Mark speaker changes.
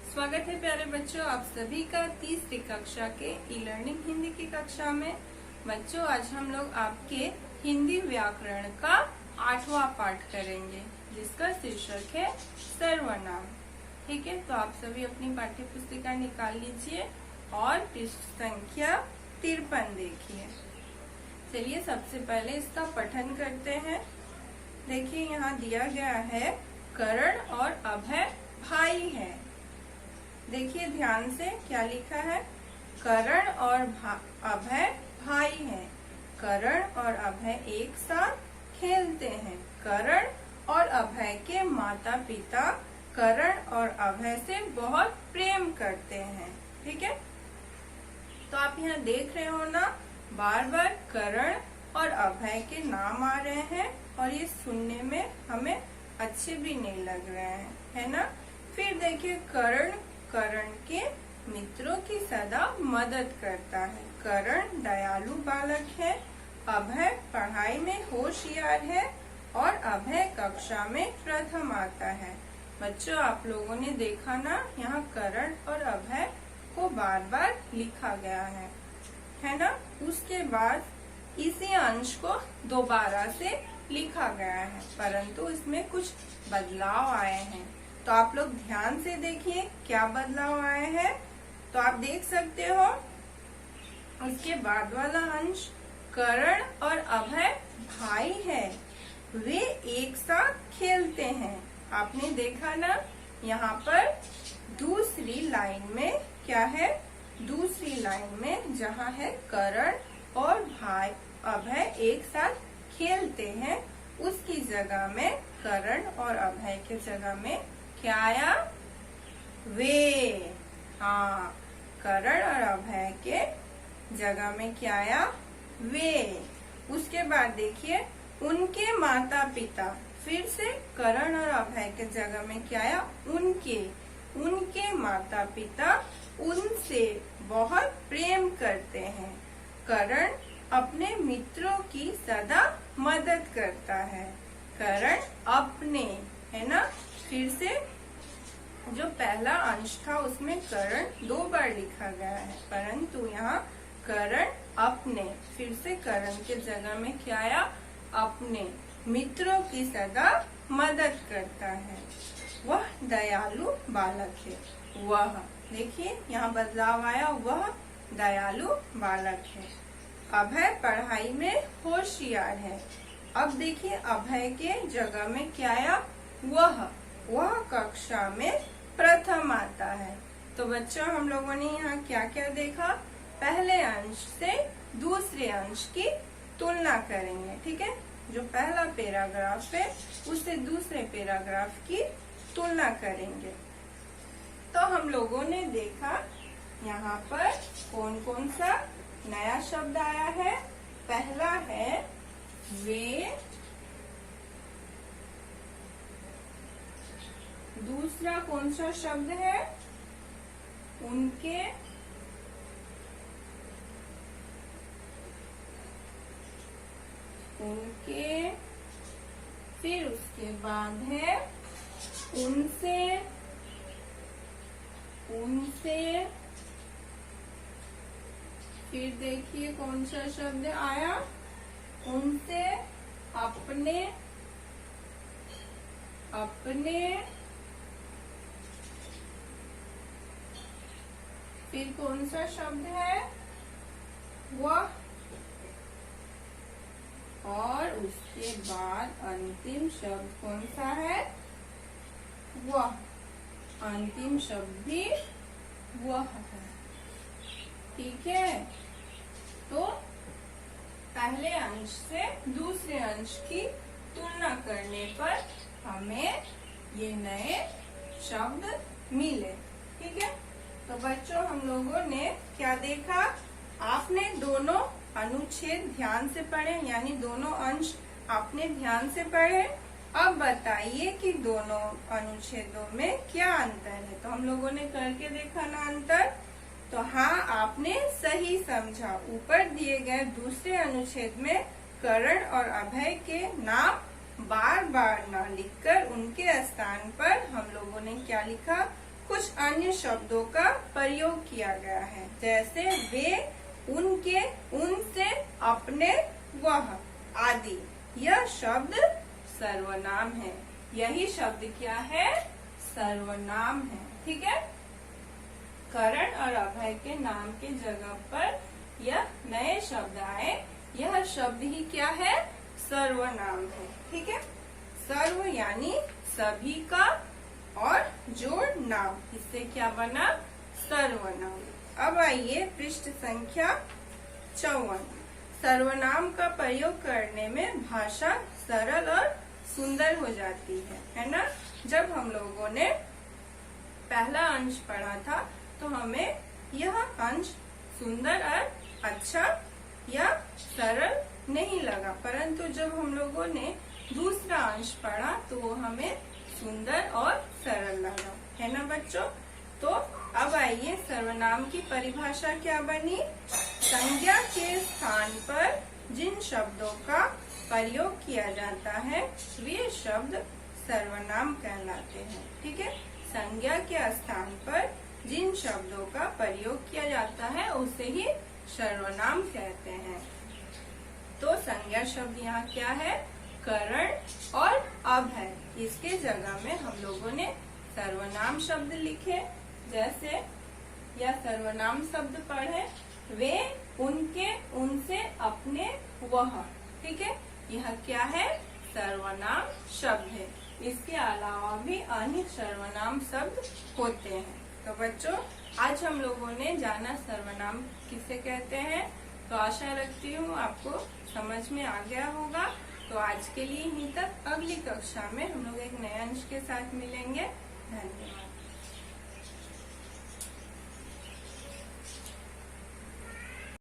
Speaker 1: स्वागत है प्यारे बच्चों, आप सभी का तीसरी कक्षा के ई लर्निंग हिंदी की कक्षा में। बच्चों, आज हम लोग आपके हिंदी व्याकरण का 8वां पाठ करेंगे, जिसका शीर्षक है सर्वनाम। ठीक है, तो आप सभी अपनी पाठ्य पुस्तिका निकाल लीजिए और पृष्ठ संख्या 53 देखिए। चलिए सबसे पहले इसका पठन करते हैं। देखिए यहाँ दिया गया है करण और अभय भाई है। देखिए ध्यान से क्या लिखा है, करण और अभय भाई हैं। करण और अभय एक साथ खेलते हैं। करण और अभय के माता पिता करण और अभय से बहुत प्रेम करते हैं। ठीक है, तो आप यहाँ देख रहे हो ना, बार बार करण और अभय के नाम आ रहे हैं और ये सुनने में हमें अच्छे भी नहीं लग रहे हैं, है ना। फिर देखिए करण के मित्रों की सदा मदद करता है। करण दयालु बालक है। अभय पढ़ाई में होशियार है और अभय कक्षा में प्रथम आता है। बच्चों, आप लोगों ने देखा ना, यहाँ करण और अभय को बार बार लिखा गया है ना। उसके बाद इसी अंश को दोबारा से लिखा गया है, परंतु इसमें कुछ बदलाव आए हैं। तो आप लोग ध्यान से देखिए क्या बदलाव आए हैं। तो आप देख सकते हो उसके बाद वाला अंश, करण और अभय भाई है, वे एक साथ खेलते हैं। आपने देखा ना, यहाँ पर दूसरी लाइन में क्या है, दूसरी लाइन में जहाँ है करण और भाई अभय एक साथ खेलते हैं, उसकी जगह में करण और अभय के जगह में क्या आया, वे। हाँ, करण और अभय के जगह में क्या आया, वे। उसके बाद देखिए उनके माता पिता, फिर से करण और अभय के जगह में क्या आया, उनके माता पिता उनसे बहुत प्रेम करते हैं। करण अपने मित्रों की सदा मदद करता है। करण अपने, है ना। फिर से जो पहला अंश था उसमें करण 2 बार लिखा गया है, परंतु यहाँ करण अपने, फिर से करण के जगह में क्या आया, अपने मित्रों की सदा मदद करता है। वह दयालु बालक है। वह, देखिए यहाँ बदलाव आया, वह दयालु बालक है। अभय पढ़ाई में होशियार है। अब देखिए अभय के जगह में क्या आया, वह कक्षा में प्रथम आता है। तो बच्चों, हम लोगों ने यहाँ क्या क्या देखा, पहले अंश से दूसरे अंश की तुलना करेंगे। ठीक है, जो पहला पैराग्राफ है उससे दूसरे पैराग्राफ की तुलना करेंगे। तो हम लोगों ने देखा यहाँ पर कौन कौन सा नया शब्द आया है। पहला है वे, दूसरा कौन सा शब्द है, उनके, फिर उसके बाद है उनसे, फिर देखिए कौन सा शब्द आया, उनसे, अपने, फिर कौन सा शब्द है, वह, और उसके बाद अंतिम शब्द कौन सा है, वह। अंतिम शब्द भी वह है। ठीक है, तो पहले अंश से दूसरे अंश की तुलना करने पर हमें ये नए शब्द मिले। ठीक है, तो बच्चों हम लोगों ने क्या देखा, आपने दोनों अनुच्छेद ध्यान से पढ़े, यानी दोनों अंश आपने ध्यान से पढ़े। अब बताइए कि दोनों अनुच्छेदों में क्या अंतर है। तो हम लोगों ने करके देखा ना अंतर, तो हाँ आपने सही समझा। ऊपर दिए गए दूसरे अनुच्छेद में करण और अभय के नाम बार बार ना लिखकर उनके स्थान पर हम लोगों ने क्या लिखा, कुछ अन्य शब्दों का प्रयोग किया गया है, जैसे वे, उनके, उनसे, अपने, वह आदि। यह शब्द सर्वनाम है। यही शब्द क्या है? सर्वनाम है। ठीक है। करण और अभय के नाम के जगह पर यह नए शब्द आए, यह शब्द ही क्या है? सर्वनाम है। ठीक है। सर्व यानी सभी का और जोड़ नाम, इससे क्या बना? सर्वनाम। अब आइए पृष्ठ संख्या 54। सर्वनाम का प्रयोग करने में भाषा सरल और सुंदर हो जाती है ना। जब हम लोगों ने पहला अंश पढ़ा था तो हमें यह अंश सुंदर और अच्छा या सरल नहीं लगा, परंतु जब हम लोगों ने दूसरा अंश पढ़ा तो वो हमें सुंदर और सरल लगा, है ना बच्चों। तो अब आइए सर्वनाम की परिभाषा क्या बनी? संज्ञा के स्थान पर जिन शब्दों का प्रयोग किया जाता है वे शब्द सर्वनाम कहलाते हैं। ठीक है। संज्ञा के स्थान पर जिन शब्दों का प्रयोग किया जाता है उसे ही सर्वनाम कहते हैं। तो संज्ञा शब्द यहाँ क्या है? करण और अभय। इसके जगह में हम लोगों ने सर्वनाम शब्द लिखे, जैसे या सर्वनाम शब्द पढ़े वे, उनके, उनसे, अपने, वह। ठीक है। यह क्या है? सर्वनाम शब्द है। इसके अलावा भी अन्य सर्वनाम शब्द होते हैं। तो बच्चों आज हम लोगों ने जाना सर्वनाम किसे कहते हैं। तो आशा रखती हूँ आपको समझ में आ गया होगा। तो आज के लिए यहीं तक। अगली कक्षा में हम लोग एक नए अंश के साथ मिलेंगे। धन्यवाद।